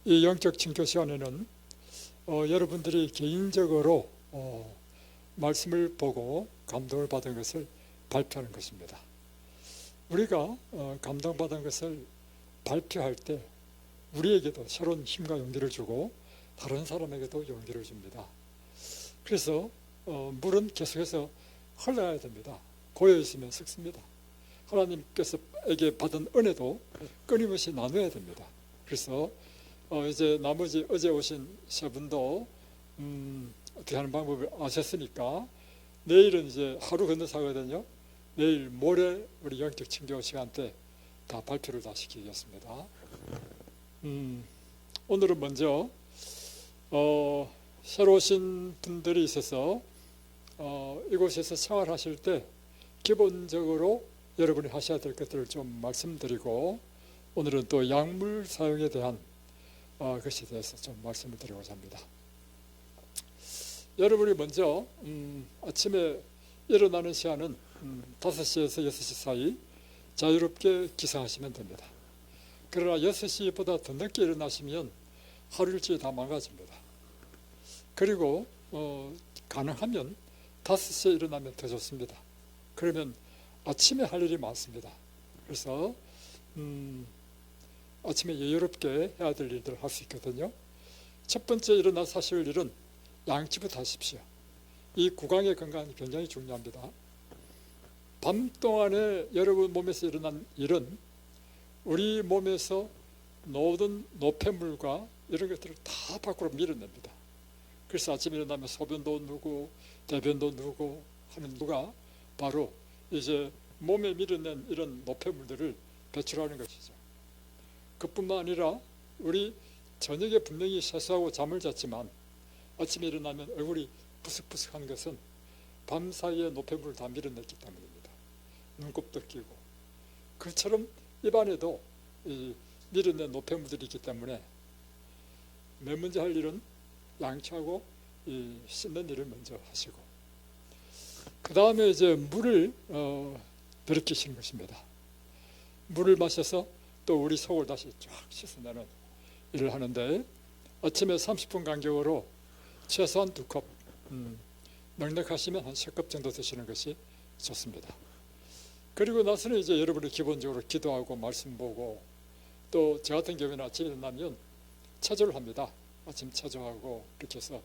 이 영적 친교 시간에는 여러분들이 개인적으로 말씀을 보고 감동을 받은 것을 발표하는 것입니다. 우리가 감동받은 것을 발표할 때 우리에게도 새로운 힘과 용기를 주고 다른 사람에게도 용기를 줍니다. 그래서 물은 계속해서 흘러가야 됩니다. 고여있으면 썩습니다. 하나님께서에게 받은 은혜도 끊임없이 나눠야 됩니다. 그래서 이제 나머지 어제 오신 세 분도 어떻게 하는 방법을 아셨으니까 내일은 이제 하루 건너서 하거든요. 내일 모레 우리 영적 친교 시간 때 다 발표를 다 시키겠습니다. 오늘은 먼저 새로 오신 분들이 있어서 이곳에서 생활하실 때 기본적으로 여러분이 하셔야 될 것들을 좀 말씀드리고, 오늘은 또 약물 사용에 대한 것에 대해서 좀 말씀을 드리고자 합니다. 여러분이 먼저 아침에 일어나는 시간은 5시에서 6시 사이 자유롭게 기상하시면 됩니다. 그러나 6시보다 더 늦게 일어나시면 하루 일찍이 다 망가집니다. 그리고 가능하면 5시에 일어나면 더 좋습니다. 그러면 아침에 할 일이 많습니다. 그래서 아침에 여유롭게 해야 될 일들을 할 수 있거든요. 첫 번째 일어나서 하실 일은 양치부터 하십시오. 이 구강의 건강이 굉장히 중요합니다. 밤 동안에 여러분 몸에서 일어난 일은 우리 몸에서 모든 노폐물과 이런 것들을 다 밖으로 밀어냅니다. 그래서 아침에 일어나면 소변도 누고 대변도 누고 하는 누가 바로 이제 몸에 밀어낸 이런 노폐물들을 배출하는 것이죠. 그뿐만 아니라 우리 저녁에 분명히 세수하고 잠을 잤지만 아침에 일어나면 얼굴이 부석부석한 것은 밤 사이에 노폐물을 다 밀어냈기 때문입니다. 눈곱도 끼고, 그처럼 입안에도 이 밀어낸 노폐물들이 있기 때문에 맨 먼저 할 일은 양치하고 이 씻는 일을 먼저 하시고, 그 다음에 이제 물을 들이키시는 것입니다. 물을 마셔서 또 우리 속을 다시 쫙 씻어내는 일을 하는데, 아침에 30분 간격으로 최소한 2컵, 넉넉하시면 한 3컵 정도 드시는 것이 좋습니다. 그리고 나서는 이제 여러분이 기본적으로 기도하고 말씀 보고, 또 저 같은 경우에는 아침에 일어나면 체조를 합니다. 아침 체조하고 이렇게 해서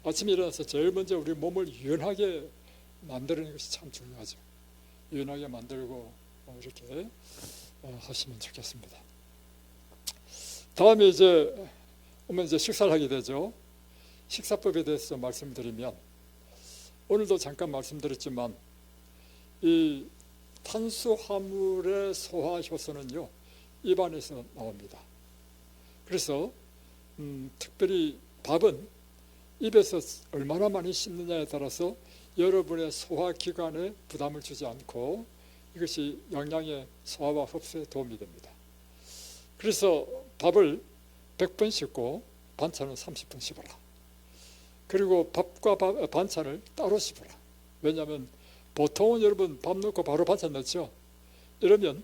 아침에 일어나서 제일 먼저 우리 몸을 유연하게 만드는 것이 참 중요하죠. 유연하게 만들고 이렇게 하시면 좋겠습니다. 다음에 이제 오면 이제 식사를 하게 되죠. 식사법에 대해서 말씀드리면, 오늘도 잠깐 말씀드렸지만 이 탄수화물의 소화 효소는요 입안에서 나옵니다. 그래서 특별히 밥은 입에서 얼마나 많이 씹느냐에 따라서 여러분의 소화기관에 부담을 주지 않고 이것이 영양의 소화와 흡수에 도움이 됩니다. 그래서 밥을 100번 씹고 반찬은 30번 씹어라. 그리고 밥과 반찬을 따로 씹어라. 왜냐하면 보통은 여러분 밥 넣고 바로 반찬 넣죠. 이러면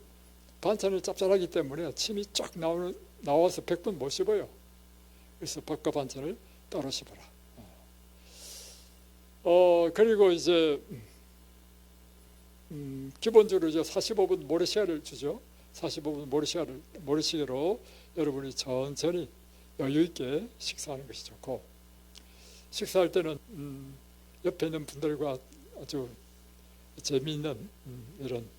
반찬이 짭짤하기 때문에 침이 쫙 나와서 100번 못 씹어요. 그래서 밥과 반찬을 따로 씹어라. 그리고 이제 기본적으로 이제 45분 모래시계를 주죠. 45분 모래시계로 여러분이 천천히 여유 있게 식사하는 것이 좋고, 식사할 때는 옆에 있는 분들과 아주 재미있는 이런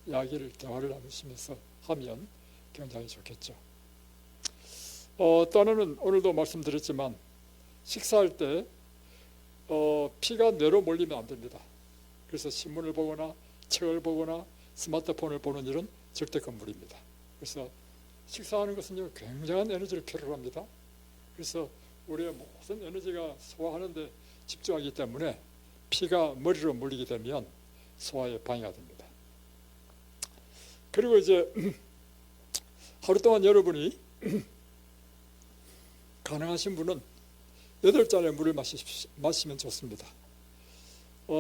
이야기를, 대화를 나누시면서 하면 굉장히 좋겠죠. 또 하나는 오늘도 말씀드렸지만 식사할 때 피가 뇌로 몰리면 안 됩니다. 그래서 신문을 보거나 책을 보거나 스마트폰을 보는 일은 절대 금물입니다. 그래서 식사하는 것은 굉장한 에너지를 필요로 합니다. 그래서 우리의 모든 에너지가 소화하는 데 집중하기 때문에 피가 머리로 몰리게 되면 소화에 방해가 됩니다. 그리고 이제 하루 동안 여러분이 가능하신 분은 8잔의 물을 마시면 좋습니다.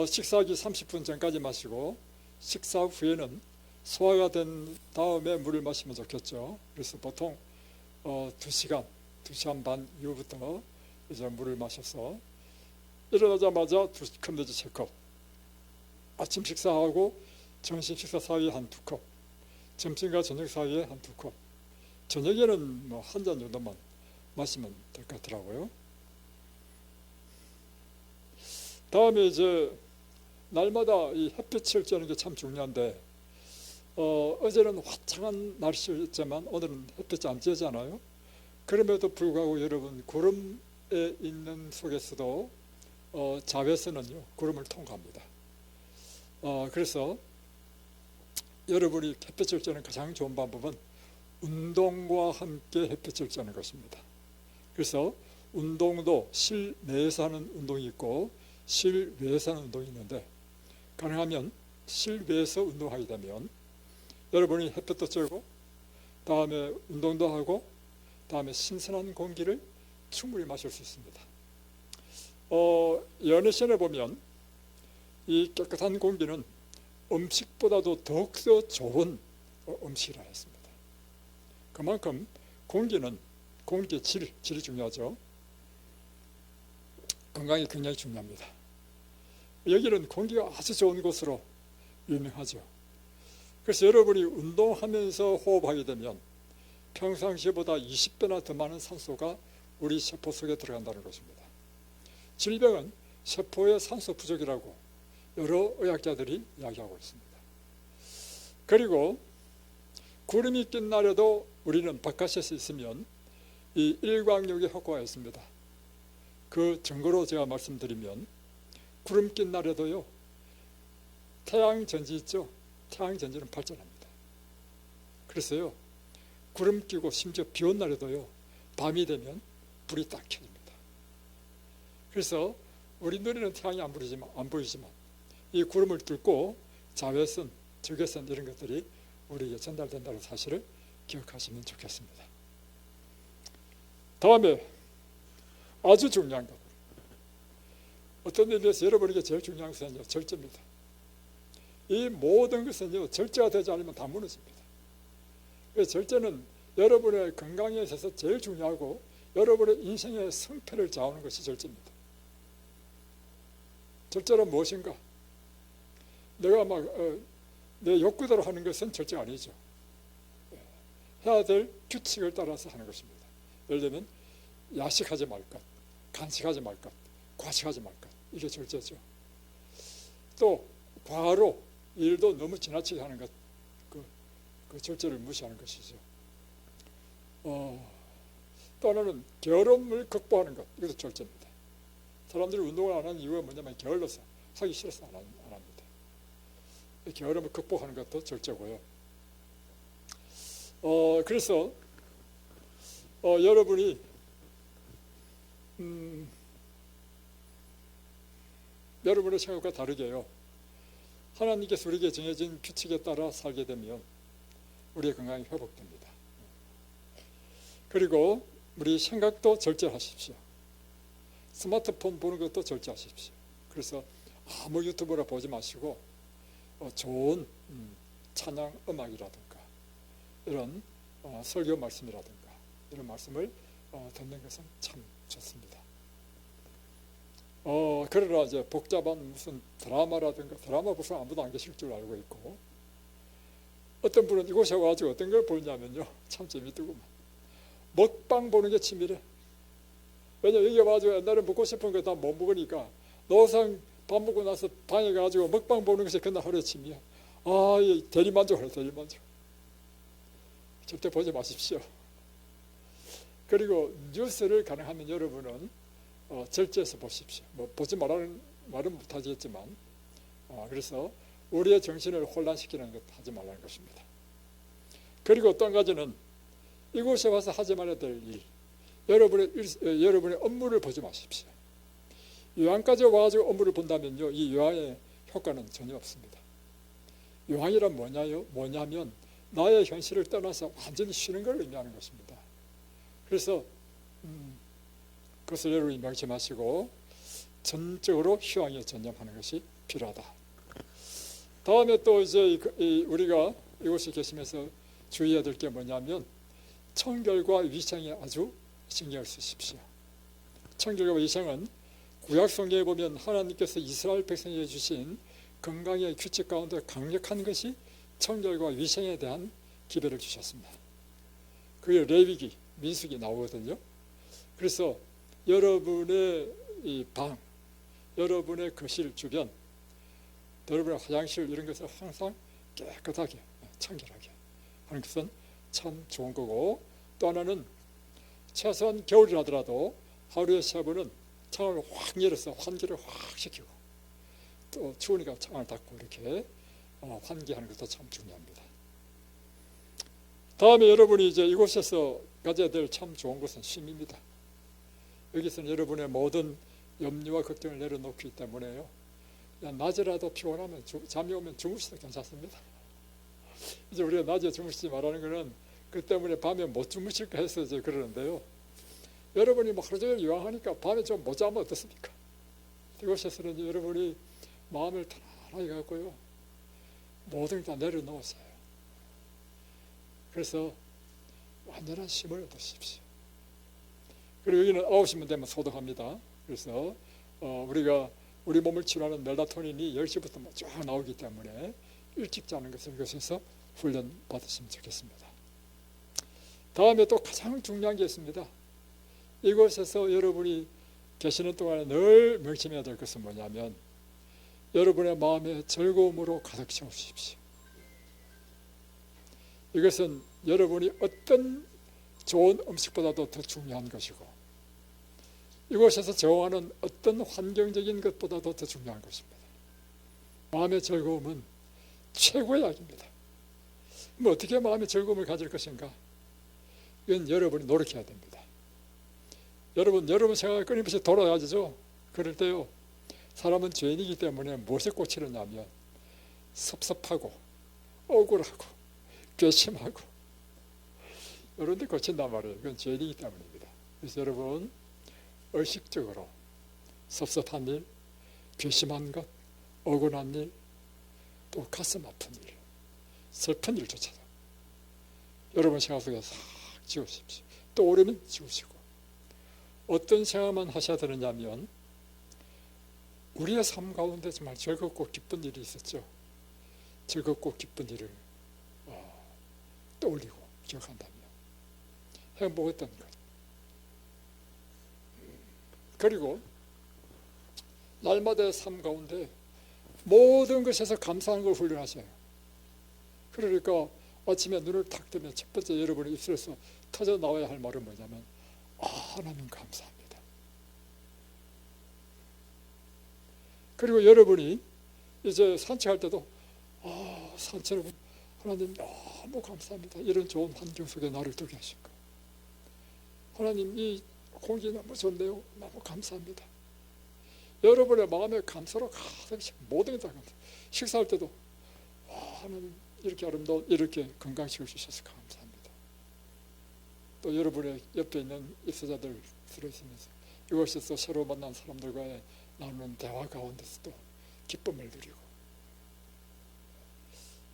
식사하기 30분 전까지 마시고, 식사 후에는 소화가 된 다음에 물을 마시면 좋겠죠. 그래서 보통 2시간 2시간 반 이후부터 이제 물을 마셔서 일어나자마자 큰 내지 3컵, 아침 식사하고 점심 식사 사이에 한 2컵, 점심과 저녁 사이에 한 2컵, 저녁에는 뭐 한 잔 정도만 마시면 될 것 같더라고요. 다음에 이제 날마다 이 햇빛을 쬐는 게 참 중요한데, 어제는 화창한 날씨였지만 오늘은 햇빛이 안 쬐잖아요. 그럼에도 불구하고 여러분, 구름에 있는 속에서도 자외선은요 구름을 통과합니다. 그래서 여러분이 햇빛을 쬐는 가장 좋은 방법은 운동과 함께 햇빛을 쬐는 것입니다. 그래서 운동도 실내에서 하는 운동이 있고 실외에서 하는 운동이 있는데, 가능하면 실외에서 운동하게 되면 여러분이 햇볕도 쬐고 다음에 운동도 하고 다음에 신선한 공기를 충분히 마실 수 있습니다. 연애시간에 보면 이 깨끗한 공기는 음식보다도 더욱더 좋은 음식이라 했습니다. 그만큼 공기의 질이 중요하죠. 건강이 굉장히 중요합니다. 여기는 공기가 아주 좋은 곳으로 유명하죠. 그래서 여러분이 운동하면서 호흡하게 되면 평상시보다 20배나 더 많은 산소가 우리 세포 속에 들어간다는 것입니다. 질병은 세포의 산소 부족이라고 여러 의학자들이 이야기하고 있습니다. 그리고 구름이 낀 날에도 우리는 바깥에 있으면 이 일광욕의 효과가 있습니다. 그 증거로 제가 말씀드리면, 구름 낀 날에도요 태양전지 있죠. 태양전지는 발전합니다. 그래서요 구름 끼고 심지어 비 온 날에도요 밤이 되면 불이 딱 켜집니다. 그래서 우리 눈에는 태양이 안 보이지만 이 구름을 뚫고 자외선, 적외선 이런 것들이 우리에게 전달된다는 사실을 기억하시면 좋겠습니다. 다음에 아주 중요한 것, 어떤 의미에서 여러분에게 제일 중요한 것은요 절제입니다. 이 모든 것은요 절제가 되지 않으면 다 무너집니다. 그래서 절제는 여러분의 건강에 있어서 제일 중요하고 여러분의 인생의 승패를 좌우하는 것이 절제입니다. 절제는 무엇인가? 내가 내 욕구대로 하는 것은 절제가 아니죠. 해야 될 규칙을 따라서 하는 것입니다. 예를 들면 야식하지 말 것, 간식하지 말 것, 과식하지 말 것, 이게 절제죠. 또 과로 일도 너무 지나치게 하는 것, 그 절제를 무시하는 것이죠. 또 하나는 게으름을 극복하는 것, 이것도 절제입니다. 사람들이 운동을 안 하는 이유가 뭐냐면 게을러서, 하기 싫어서 안 합니다. 게으름을 극복하는 것도 절제고요. 그래서 여러분이 여러분의 생각과 다르게요, 하나님께서 우리에게 정해진 규칙에 따라 살게 되면 우리의 건강이 회복됩니다. 그리고 우리 생각도 절제하십시오. 스마트폰 보는 것도 절제하십시오. 그래서 아무 유튜브나 보지 마시고 좋은 찬양 음악이라든가 이런 설교 말씀이라든가 이런 말씀을 듣는 것은 참 좋습니다. 그러나 이제 복잡한 무슨 드라마라든가, 드라마 보면 아무도 안 계실 줄 알고 있고, 어떤 분은 이곳에 와가지고 어떤 걸 보냐면요 참 재밌더구만, 먹방 보는 게 취미래. 왜냐 여기 와가지고 옛날에 먹고 싶은 거 다 못 먹으니까 노상 밥 먹고 나서 방에 가가지고 먹방 보는 것이 그날 하루의 취미야. 대리만족하래, 대리만족. 절대 보지 마십시오. 그리고 뉴스를 가능하면 여러분은 절제해서 보십시오. 뭐 보지 말라는 말은 못하겠지만, 그래서 우리의 정신을 혼란시키는 것 하지 말라는 것입니다. 그리고 또 한 가지는 이곳에 와서 하지 말아야 될 일, 여러분의 업무를 보지 마십시오. 요양까지 와가지고 업무를 본다면요, 이 요양의 효과는 전혀 없습니다. 요양이란 뭐냐면 나의 현실을 떠나서 완전히 쉬는 걸 의미하는 것입니다. 그래서 그것을 여러분이 명심하시고 전적으로 휴양에 전념하는 것이 필요하다. 다음에 또 이제 우리가 이곳에 계시면서 주의해야 될 게 뭐냐면 청결과 위생이 아주 신경을 쓰십시오. 청결과 위생은 구약 성경에 보면 하나님께서 이스라엘 백성에게 주신 건강의 규칙 가운데 강력한 것이 청결과 위생에 대한 기별을 주셨습니다. 그게 레위기, 민수기 나오거든요. 그래서 여러분의 이 방, 여러분의 거실 주변, 여러분의 화장실 이런 것을 항상 깨끗하게 청결하게 하는 것은 참 좋은 거고, 또 하나는 최소한 겨울이라더라도 하루에 3번은 창을 확 열어서 환기를 확 시키고, 또 추우니까 창을 닫고 이렇게 환기하는 것도 참 중요합니다. 다음에 여러분이 이제 이곳에서 가져야 될 참 좋은 것은 쉼입니다. 여기서는 여러분의 모든 염려와 걱정을 내려놓기 때문에요, 낮이라도 피곤하면 잠이 오면 주무셔도 괜찮습니다. 이제 우리가 낮에 주무시지 말라는 것은 그 때문에 밤에 못 주무실까 해서 이제 그러는데요, 여러분이 뭐 하루 종일 요양하니까 밤에 좀 못 자면 어떻습니까? 이곳에서는 여러분이 마음을 편안하게 갖고요, 모든 다 내려놓으세요. 그래서 완전한 쉼을 얻으십시오. 그리고 여기는 9시면 되면 소독합니다. 그래서 우리가 우리 몸을 치료하는 멜라토닌이 10시부터 쫙 나오기 때문에 일찍 자는 것을 이것에서 훈련 받으시면 좋겠습니다. 다음에 또 가장 중요한 게 있습니다. 이곳에서 여러분이 계시는 동안에 늘 명심해야 될 것은 뭐냐면, 여러분의 마음에 즐거움으로 가득 채우십시오. 이것은 여러분이 어떤 좋은 음식보다도 더 중요한 것이고, 이곳에서 적응하는 어떤 환경적인 것보다도 더 중요한 것입니다. 마음의 즐거움은 최고의 약입니다. 그럼 어떻게 마음의 즐거움을 가질 것인가? 이건 여러분이 노력해야 됩니다. 여러분 생각이 끊임없이 돌아가죠. 그럴 때요, 사람은 죄인이기 때문에 무엇에 꽂히느냐면 섭섭하고 억울하고 괘씸하고 이런 데 꽂힌단 말이에요. 그건 죄인이기 때문입니다. 그래서 여러분, 의식적으로 섭섭한 일, 괘씸한 것, 억울한 일, 또 가슴 아픈 일, 슬픈 일조차도 여러분 생각 속에 싹 지우십시오. 또 오르면 지우시고, 어떤 생각만 하셔야 되느냐면, 우리의 삶 가운데 정말 즐겁고 기쁜 일이 있었죠. 즐겁고 기쁜 일을 떠올리고 기억한다면 행복했던 것, 그리고 날마다의 삶 가운데 모든 것에서 감사하는 걸 훈련하셔요. 그러니까 아침에 눈을 탁 뜨면 첫 번째 여러분의 입술에서 터져 나와야 할 말은 뭐냐면, 하나님 감사합니다. 그리고 여러분이 이제 산책할 때도 산책을 하나님 너무 감사합니다. 이런 좋은 환경 속에 나를 두게 하신 거. 하나님, 이 공기 너무 좋네요. 너무 감사합니다. 여러분의 마음에 감사로 가득 모든 게 다 감사. 식사할 때도 하나님, 이렇게 아름다운, 이렇게 건강식을 주셔서 감사합니다. 또 여러분의 옆에 있는 입사자들 들어있으면서 이곳에서 새로 만난 사람들과의 나누는 대화 가운데서도 기쁨을 누리고,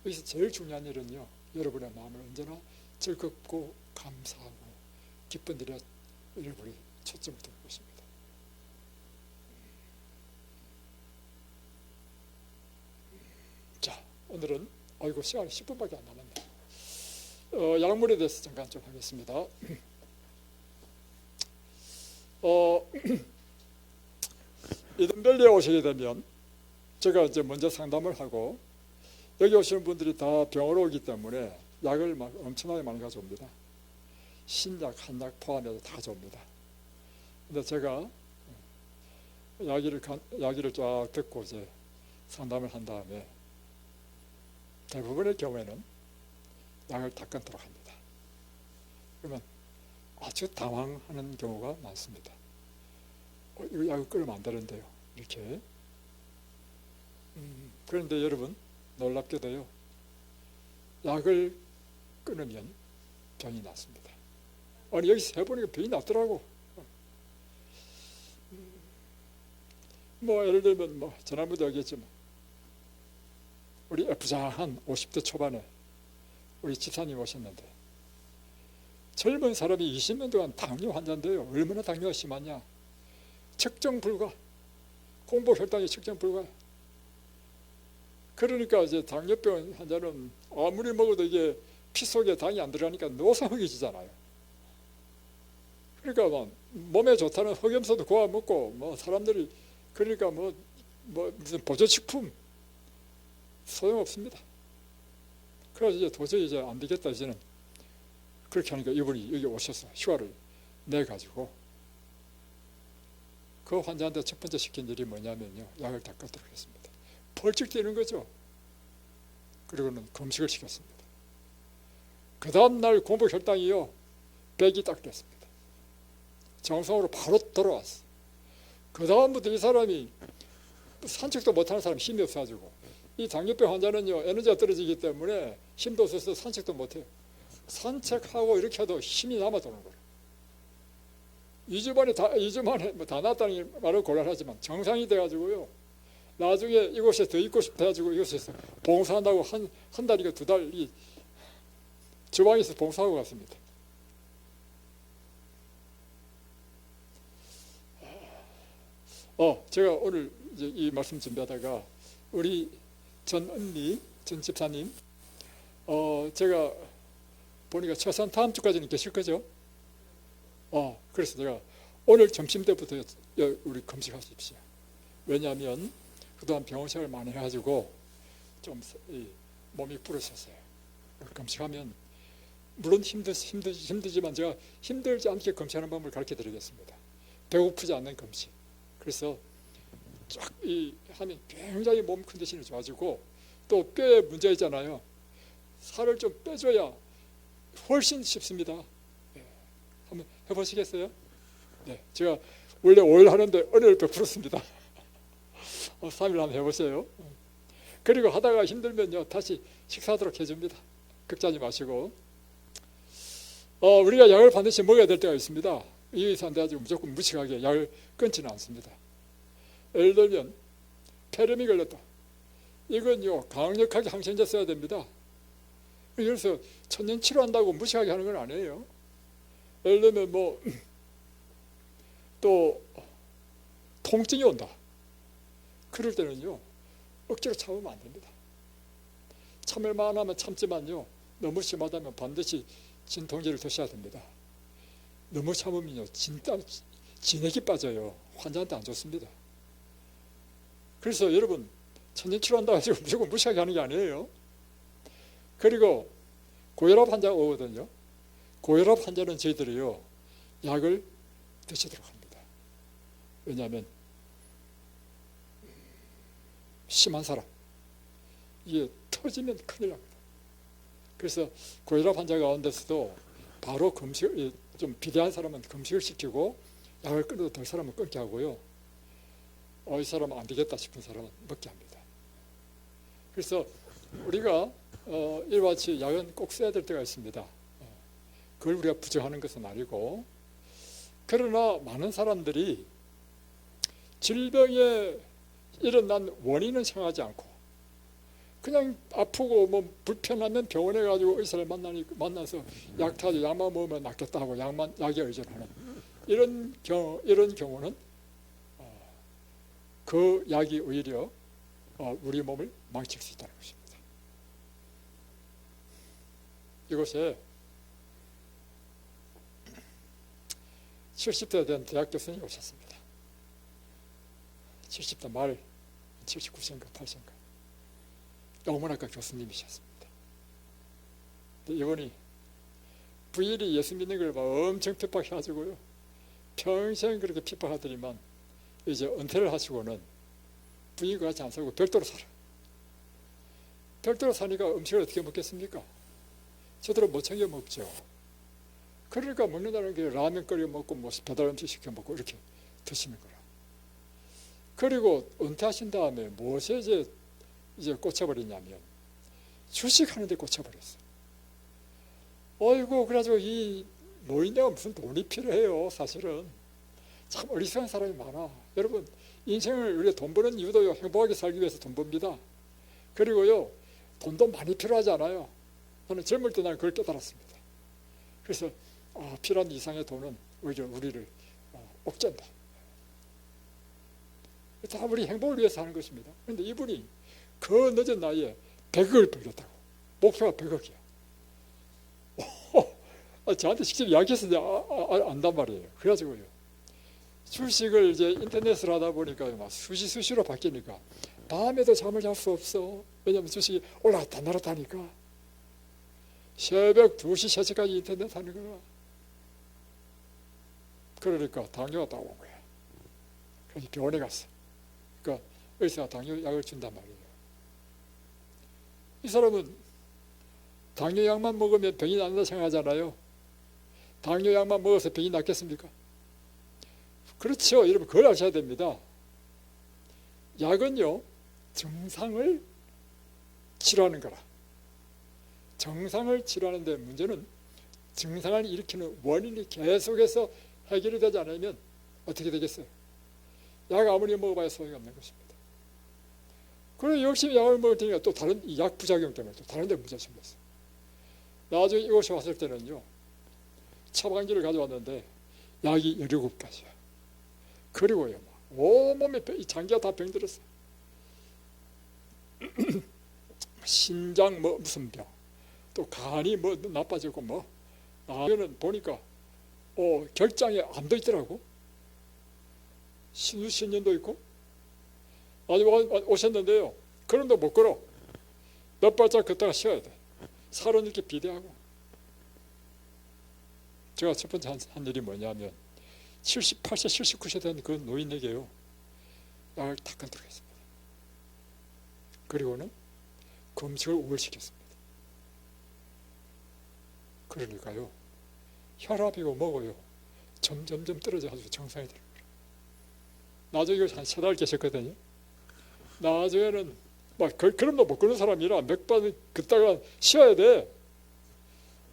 여기서 제일 중요한 일은요, 여러분의 마음을 언제나 즐겁고 감사하고 기쁜 일에 여러분이 초점을 두는 것입니다. 자, 오늘은 시간이 10분밖에 안 남았네요. 약물에 대해서 잠깐 좀 하겠습니다. 이든밸리에 오시게 되면 제가 이제 먼저 상담을 하고, 여기 오시는 분들이 다 병으로 오기 때문에 약을 막 엄청나게 많이 가져옵니다. 신약, 한약 포함해서 다 가져옵니다. 근데 제가 이야기를 쫙 듣고 이제 상담을 한 다음에 대부분의 경우에는 약을 다 끊도록 합니다. 그러면 아주 당황하는 경우가 많습니다. 이거 약을 끊으면 안 되는데요, 이렇게. 그런데 여러분, 놀랍게도요, 약을 끊으면 병이 낫습니다. 아니, 여기서 해보니까 병이 낫더라고. 예를 들면 지난번에 얘기했지만, 우리 부장한 50대 초반에 우리 집사님 오셨는데, 젊은 사람이 20년 동안 당뇨 환자인데요. 얼마나 당뇨가 심하냐. 측정 불가. 공복 혈당이 측정 불가. 그러니까 이제 당뇨병 환자는 아무리 먹어도 이게 피 속에 당이 안 들어가니까 노사먹이지잖아요. 그러니까 뭐 몸에 좋다는 흑염소도 구워 먹고 뭐 사람들이 그러니까 뭐 무슨 보조식품 소용없습니다. 그래서 이제 도저히 이제 안 되겠다 이제는 그렇게 하니까 이분이 여기 오셔서 휴가를 내 가지고 그 환자한테 첫 번째 시킨 일이 뭐냐면요, 약을 닦아도록 했습니다. 벌쩍 뛰는 거죠. 그리고는 금식을 시켰습니다. 그 다음날 공복 혈당이요 100이 딱 됐습니다. 정상으로 바로 돌아왔어. 그 다음부터 이 사람이 산책도 못하는 사람 힘이 없어가지고, 이 당뇨병 환자는요 에너지가 떨어지기 때문에 힘도 없어서 산책도 못해요. 산책하고 이렇게 해도 힘이 남아도는 거예요. 2주 만에 다 낫다는 말은 곤란하지만 정상이 돼가지고요, 나중에 이곳에 더 있고 싶어 가지고 이곳에서 봉사한다고 한 달이가 2달 이 주방에서 봉사하고 갔습니다. 제가 오늘 이제 이 말씀 준비하다가 우리 전은미 전 집사님, 제가 보니까 최소한 다음 주까지는 계실 거죠? 그래서 제가 오늘 점심 때부터 우리 금식하십시오. 왜냐하면 그동안 병원 생활을 많이 해가지고 좀 몸이 부르셨어요. 금식하면 물론 힘들지만 제가 힘들지 않게 금식하는 방법을 가르쳐 드리겠습니다. 배고프지 않는 금식. 그래서 쫙 하면 굉장히 몸 컨디션이 좋아지고, 또 뼈에 문제 있잖아요. 살을 좀 빼줘야 훨씬 쉽습니다. 한번 해보시겠어요? 네, 제가 원래 5일 하는데 은혜를 베풀었습니다. 3일 한번 해보세요. 그리고 하다가 힘들면요 다시 식사하도록 해줍니다. 걱정하지 마시고. 우리가 약을 반드시 먹어야 될 때가 있습니다. 이의사 안 돼가지고 무조건 무식하게 약을 끊지는 않습니다. 예를 들면 폐렴이 걸렸다. 이건요 강력하게 항생제 써야 됩니다. 그래서 천년 치료한다고 무식하게 하는 건 아니에요. 예를 들면 또 통증이 온다. 그럴 때는요 억지로 참으면 안 됩니다. 참을 만하면 참지만요 너무 심하다면 반드시 진통제를 드셔야 됩니다. 너무 참으면요 진액이 빠져요. 환자한테 안 좋습니다. 그래서 여러분 천연치료한다고 해서 무조건 무시하게 하는 게 아니에요. 그리고 고혈압 환자가 오거든요. 고혈압 환자는 저희들이요 약을 드시도록 합니다. 왜냐하면 심한 사람 이게 터지면 큰일 납니다. 그래서 고혈압 환자 가운데서도 바로 금식을 좀 비대한 사람은 금식을 시키고 약을 끊어도 될 사람은 끊게 하고요, 이 사람은 안 되겠다 싶은 사람은 먹게 합니다. 그래서 우리가 이와 같이 약은 꼭 써야 될 때가 있습니다. 그걸 우리가 부정하는 것은 아니고, 그러나 많은 사람들이 질병에 일어난 원인은 생각하지 않고 그냥 아프고 불편하면 병원에 가지고 의사를 만나서 약 타서 약만 먹으면 낫겠다 하고 약에 의존하는 이런 경우는 그 약이 오히려 우리 몸을 망칠 수 있다는 것입니다. 이곳에 70대 된 대학 교수님이 오셨습니다. 70대 말 79세인가 8세인가 영문학과 교수님이셨습니다. 이분이 부인이 예수 믿는 걸 엄청 핍박해가지고요 평생 그렇게 핍박하더니만 이제 은퇴를 하시고는 부인과 같이 안 살고 별도로 살아요. 별도로 사니까 음식을 어떻게 먹겠습니까? 저들은 못 챙겨 먹죠. 그러니까 먹는다는 게 라면 끓여 먹고 배달 음식 시켜 먹고 이렇게 드시는 거라. 그리고 은퇴하신 다음에 무엇에 이제 꽂혀버리냐면 주식하는 데 꽂혀버렸어요. 어이구, 그래가지고 이 노인네가 무슨 돈이 필요해요. 사실은 참 어리석은 사람이 많아. 여러분, 인생을 우리가 돈 버는 이유도요 행복하게 살기 위해서 돈 법니다. 그리고요 돈도 많이 필요하지 않아요. 저는 젊을 때 난 그걸 깨달았습니다. 그래서 필요한 이상의 돈은 오히려 우리를 옥죄한다. 다 우리 행복을 위해서 하는 것입니다. 그런데 이분이 그 늦은 나이에 100억을 벌렸다고. 목표가 100억이야. 저한테 직접 이야기해서 안단 말이에요. 그래가지고요, 주식을 이제 인터넷으로 하다 보니까 막 수시로 바뀌니까 밤에도 잠을 잘 수 없어. 왜냐면 주식이 올라갔다 내렸다니까. 새벽 2시, 3시까지 인터넷 하는 거야. 그러니까 당뇨가 딱 온 거야. 그래서 병원에 갔어. 그러니까 의사가 당뇨 약을 준단 말이에요. 이 사람은 당뇨 약만 먹으면 병이 낫는다 생각하잖아요. 당뇨 약만 먹어서 병이 낫겠습니까? 그렇죠. 여러분, 그걸 아셔야 됩니다. 약은요, 증상을 치료하는 거라. 증상을 치료하는데 문제는 증상을 일으키는 원인이 계속해서 해결이 되지 않으면 어떻게 되겠어요? 약 아무리 먹어봐야 소용이 없는 것입니다. 그리고 열심히 약을 먹을 테니까 또 다른 약 부작용 때문에 또 다른 데 문제가 생겼어요. 나중에 이곳에 왔을 때는요, 처방지를 가져왔는데 약이 17가지야. 그리고요, 온몸에 장기가 다 병들었어. 신장 무슨 병, 또 간이 나빠지고 나중에는 보니까 결장에 암도 있더라고. 신유신연도 있고. 아주 오셨는데요, 걸음도 못 걸어. 몇 발짝 걷다가 쉬어야 돼. 살은 이렇게 비대하고. 제가 첫 번째 한 일이 뭐냐면 78세, 79세 된 그 노인에게요, 약을 다 끊도록 했습니다. 그리고는 금식을 5일 시켰습니다. 그러니까요, 혈압이고 뭐고요, 점점점 떨어져가지고 정상이 되는 거예요. 나중에 한 3달 계셨거든요. 나중에는 그럼도 못 걷는 사람이라 몇 번 걷다가 쉬어야 돼.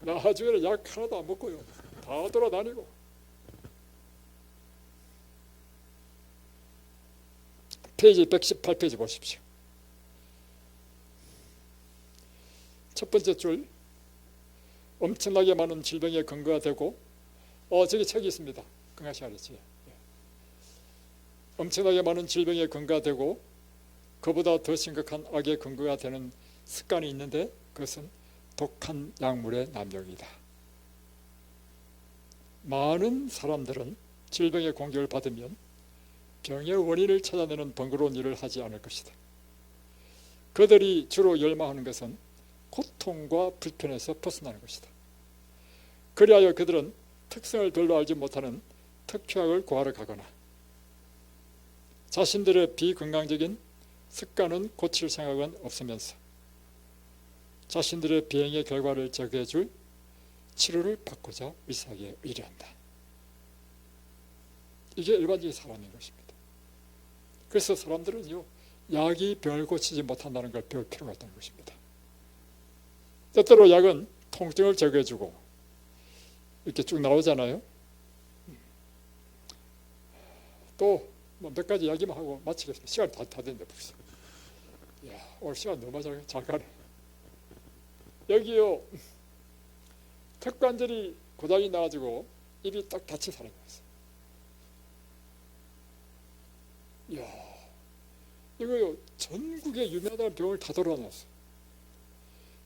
나중에는 약 하나도 안 먹고요, 다 돌아다니고. 페이지 118페이지 보십시오. 첫 번째 줄, 엄청나게 많은 질병의 근거가 되고, 저기 책이 있습니다. 건강식 알았지? 엄청나게 많은 질병의 근거가 되고 그보다 더 심각한 악의 근거가 되는 습관이 있는데 그것은 독한 약물의 남용이다. 많은 사람들은 질병의 공격을 받으면 병의 원인을 찾아내는 번거로운 일을 하지 않을 것이다. 그들이 주로 열망하는 것은 고통과 불편에서 벗어나는 것이다. 그리하여 그들은 특성을 별로 알지 못하는 특효약을 구하러 가거나 자신들의 비건강적인 습관은 고칠 생각은 없으면서 자신들의 비행의 결과를 제거해 줄 치료를 받고자 의사에게 의뢰한다. 이게 일반적인 사람인 것입니다. 그래서 사람들은요, 약이 병을 고치지 못한다는 걸 배울 필요가 있다는 것입니다. 때때로 약은 통증을 제거해 주고 이렇게 쭉 나오잖아요. 또 몇 가지 이야기만 하고 마치겠습니다. 시간이 다 됐는데 벌써. 오늘 시간 너무 잘 가네. 여기요, 턱관절이 고장이 나가지고 입이 딱 닫힌 사람이 있어요. 이거요, 전국에 유명한 병을 다 돌아다녔어요.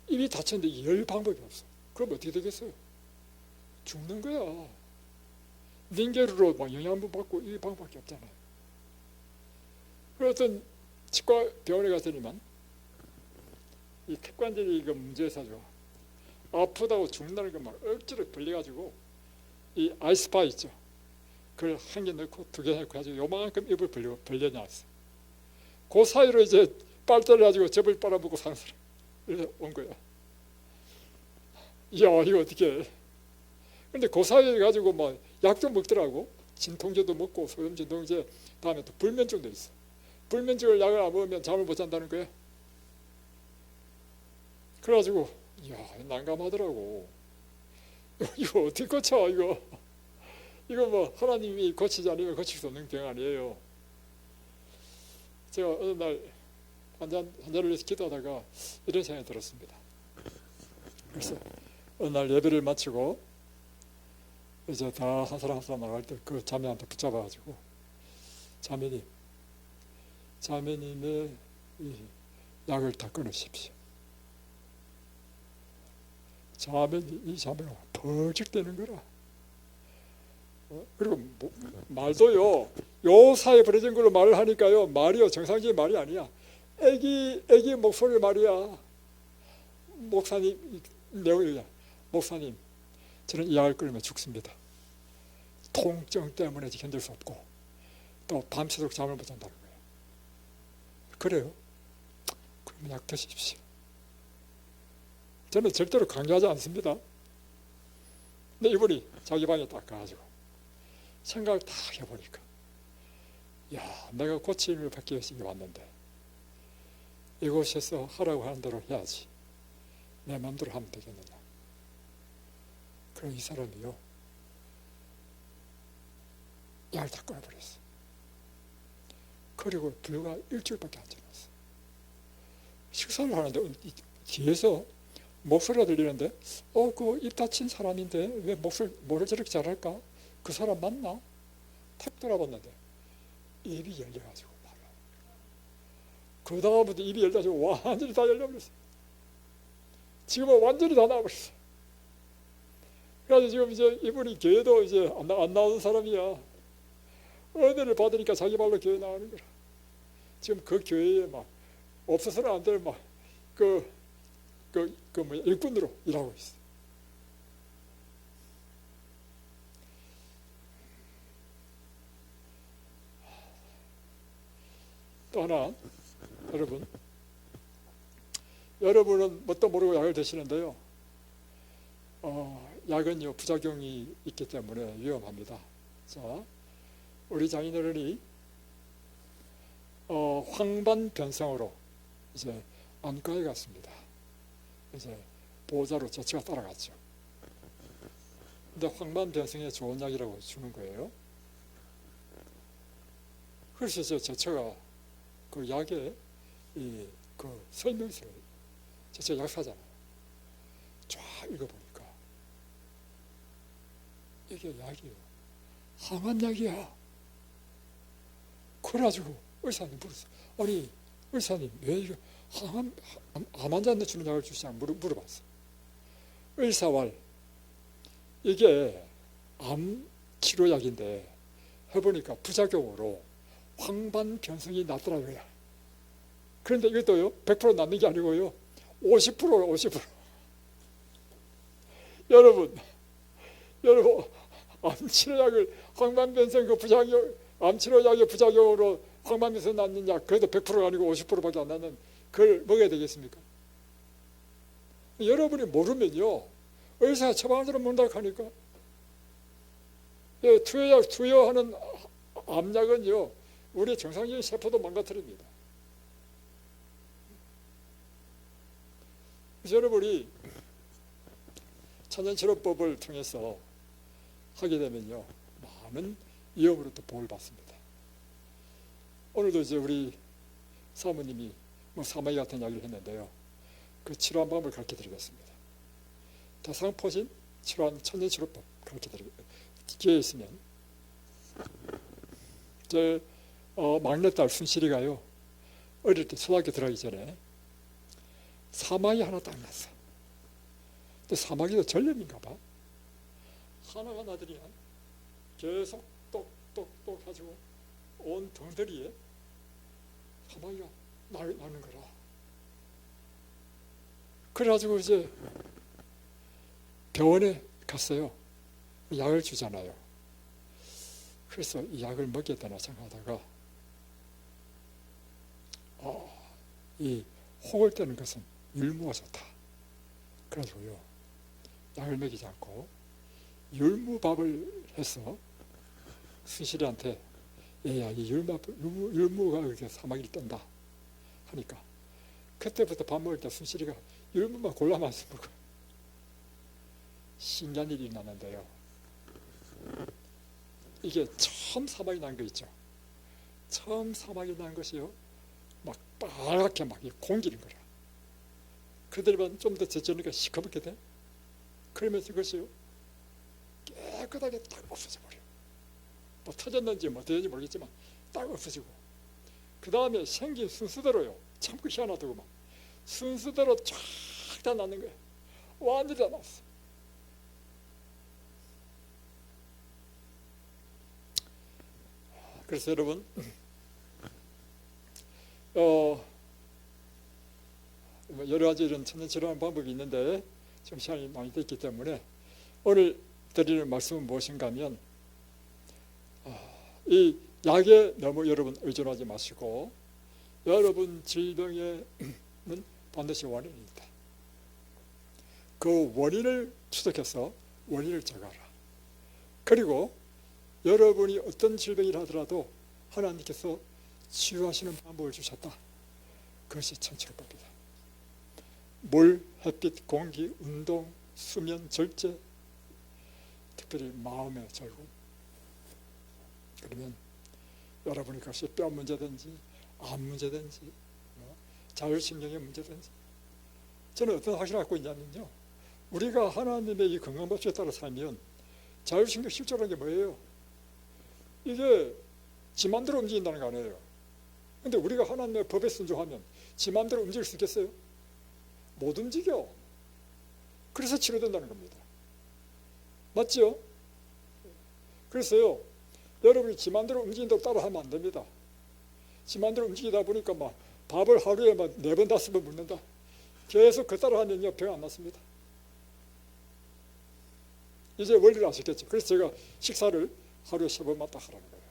입이 닫혔는데 열 방법이 없어. 그럼 어떻게 되겠어요? 죽는 거야. 링게르로 영양분 받고 이 방법밖에 없잖아요. 그 어떤 치과 병원에 갔더니만 이 턱관절이 이거 문제에서 아프다고 죽는다는 거 막 억지로 벌려가지고 이 아이스바 있죠. 그걸 한 개 넣고 두 개 넣고 가지고 요만큼 입을 벌려놨어. 그 사이로 이제 빨대를 가지고 접을 빨아먹고 사는 사람 그래서 온 거야. 이야, 이거 어떻게 해. 근데 그 사이에 가지고 막 약 좀 먹더라고. 진통제도 먹고 소염진통제, 다음에 또 불면증도 있어. 불면증을 약을 안 먹으면 잠을 못 잔다는 거야. 그래가지고 이야, 난감하더라고. 이거 어떻게 고쳐, 이거 뭐 하나님이 고치지 않으면 고칠 수 없는 병 아니에요. 제가 어느 날 환자를 위해서 기도하다가 이런 생각이 들었습니다. 그래서 어느 날 예배를 마치고 이제 다 한 사람 한 사람 나갈 때 그 자매한테 붙잡아가지고 자매님의 이 약을 다 끊으십시오. 이 자매가 벌쩍대는 거라. 그리고 말도요, 요 사이에 벌어진 걸로 말을 하니까요, 말이요, 정상적인 말이 아니야. 애기 목소리 말이야. 목사님, 목사님, 저는 이 약을 끊으면 죽습니다. 통증 때문에 견딜 수 없고, 또 밤새도록 잠을 못 잔다는 거예요. 그래요? 그러면 약 드십시오. 저는 절대로 강요하지 않습니다. 근데 이분이 자기 방에 딱 가가지고 생각을 다 해보니까, 야, 내가 고침을 받기 위해서 왔는데 이곳에서 하라고 하는 대로 해야지 내 마음대로 하면 되겠느냐. 그럼 이 사람이요, 약을 다 끊어버렸어. 그리고 불과 일주일밖에 안 지났어. 식사를 하는데 뒤에서 목소리가 들리는데, 그 입 다친 사람인데 왜 뭐를 저렇게 잘할까? 그 사람 맞나? 탁 돌아봤는데 입이 열려가지고 말이야. 그 다음부터 입이 열려가지고 완전히 다 열려버렸어. 지금은 완전히 다 나와버렸어. 그래서 지금 이제 이분이 교회도 이제 안 나오는 사람이야. 은혜를 받으니까 자기 발로 교회 나가는 거라. 지금 그 교회에 막 없어서는 안 될 막 일꾼으로 일하고 있어. 또 하나, 여러분은 뭣도 모르고 약을 드시는데요. 약은요, 부작용이 있기 때문에 위험합니다. 자, 우리 장인어른이 황반변성으로 이제 안과에 갔습니다. 이제 보호자로 저체가 따라갔죠. 근데 황반변성에 좋은 약이라고 주는 거예요. 그래서 이제 저체가 그 약의 그 설명서를, 저체 약사잖아요. 쫙 읽어보니까 이게 약이에요. 항암 약이야. 그래가지고 의사님 물었어요. 아니, 의사님, 왜 이거 암 환자한테 주는 약을 주시냐 물어봤어요. 의사왈, 이게 암 치료약인데 해보니까 부작용으로 황반변성이 났더라고요. 그런데 이것도요, 100% 낫는 게 아니고요, 50%로 50%. 여러분, 암치료약을 황반변성 그 부작용, 암치료약의 부작용으로 황반변성 낫는 약, 그래도 100%가 아니고 50%밖에 안 낫는 그걸 먹어야 되겠습니까? 여러분이 모르면요, 의사가 처방한 대로 먹는다고 하니까, 투여하는 암약은요, 우리 정상적인 세포도 망가뜨립니다. 그래서 여러분이 천연치료법을 통해서 하게 되면요, 많은 위험으로부터 보호를 받습니다. 오늘도 이제 우리 사모님이 사마귀 같은 이야기를 했는데요, 그 치료한 방법을 가르쳐 드리겠습니다. 대상포진 치료한 천연치료법 가르쳐 드리겠습니다. 기회 있으면. 제 막내딸 순실이가요, 어릴 때 초등학교 들어가기 전에 사마귀 하나 딱 났어. 근데 사마귀도 전염인가 봐. 하나가 나더니 계속 똑똑똑 가지고 온 덩어리에 사마귀가 나는 거라. 그래가지고 이제 병원에 갔어요. 약을 주잖아요. 그래서 이 약을 먹여야 되나 생각하다가 이 혹을 떼는 것은 율무가 좋다. 그래가지고요, 약을 먹이지 않고 율무밥을 해서 순실이한테, 얘야, 이 율무가 이렇게 사마귀를 뜬다 하니까, 그때부터 밥 먹을 때 순실이가 율무만 골라서 먹어. 신기한 일이 났는데요, 이게 처음 사마귀 난 거 있죠. 처음 사마귀 난 것이요, 막 빨갛게 막 공기는 거라. 그들만 좀 더 젖으니까 시커멓게 돼. 그러면서 그것이요, 깨끗하게 딱 없어져 버려요. 뭐 터졌는지 뭐 되는지 모르겠지만 딱 없어지고, 그 다음에 생긴 순서대로요. 참 그 희한하더구만. 순서대로 쫙 다 나는 거예요. 완전히 다 났어. 그래서 여러분, 여러 가지 이런 천연치료하는 방법이 있는데 좀 시간이 많이 됐기 때문에 오늘 드리는 말씀은 무엇인가 하면, 이 약에 너무 여러분 의존하지 마시고 여러분 질병에는 반드시 원인이 있다. 그 원인을 추적해서 원인을 제거하라. 그리고 여러분이 어떤 질병이라 하더라도 하나님께서 치유하시는 방법을 주셨다. 그것이 천치료법이다. 물, 햇빛, 공기, 운동, 수면, 절제, 특별히 마음의 절구. 그러면 여러분이 그것이 뼈 문제든지 암 문제든지 자율신경의 문제든지, 저는 어떤 확신을 갖고 있냐면요, 우리가 하나님의 이 건강법칙에 따라 살면 자율신경 10조라는 게 뭐예요? 이게 지 맘대로 움직인다는 거 아니에요. 근데 우리가 하나님의 법에 순종하면 지 맘대로 움직일 수 있겠어요? 못 움직여. 그래서 치료된다는 겁니다. 맞죠? 그래서요, 여러분이 지 맘대로 움직인다고 따라하면 안 됩니다. 지 맘대로 움직이다 보니까 막 밥을 하루에 막 4번 5번 먹는다. 계속 그 따라하면요, 병 안 났습니다. 이제 원리를 아시겠죠? 그래서 제가 식사를 하루에 3번만 딱 하라는 거예요.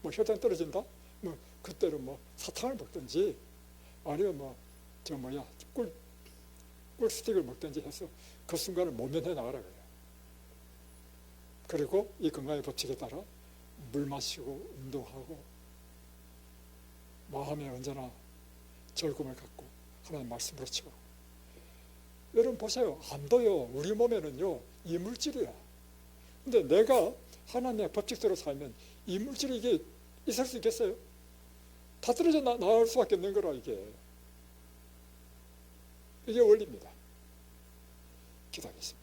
뭐 혈당 떨어진다? 뭐 그때로 뭐 사탕을 먹든지 아니면 꿀 스틱을 먹든지 해서 그 순간을 모면해 나가라 그래요. 그리고 이 건강의 법칙에 따라 물 마시고 운동하고 마음에 언제나 절금을 갖고 하나님 말씀으로 치고. 여러분 보세요. 암도요, 우리 몸에는요 이물질이야. 근데 내가 하나님의 법칙대로 살면 이물질이 이게 있을 수 있겠어요? 다 떨어져 나올 수밖에 없는 거라. 이게 원리입니다. 기도하겠습니다.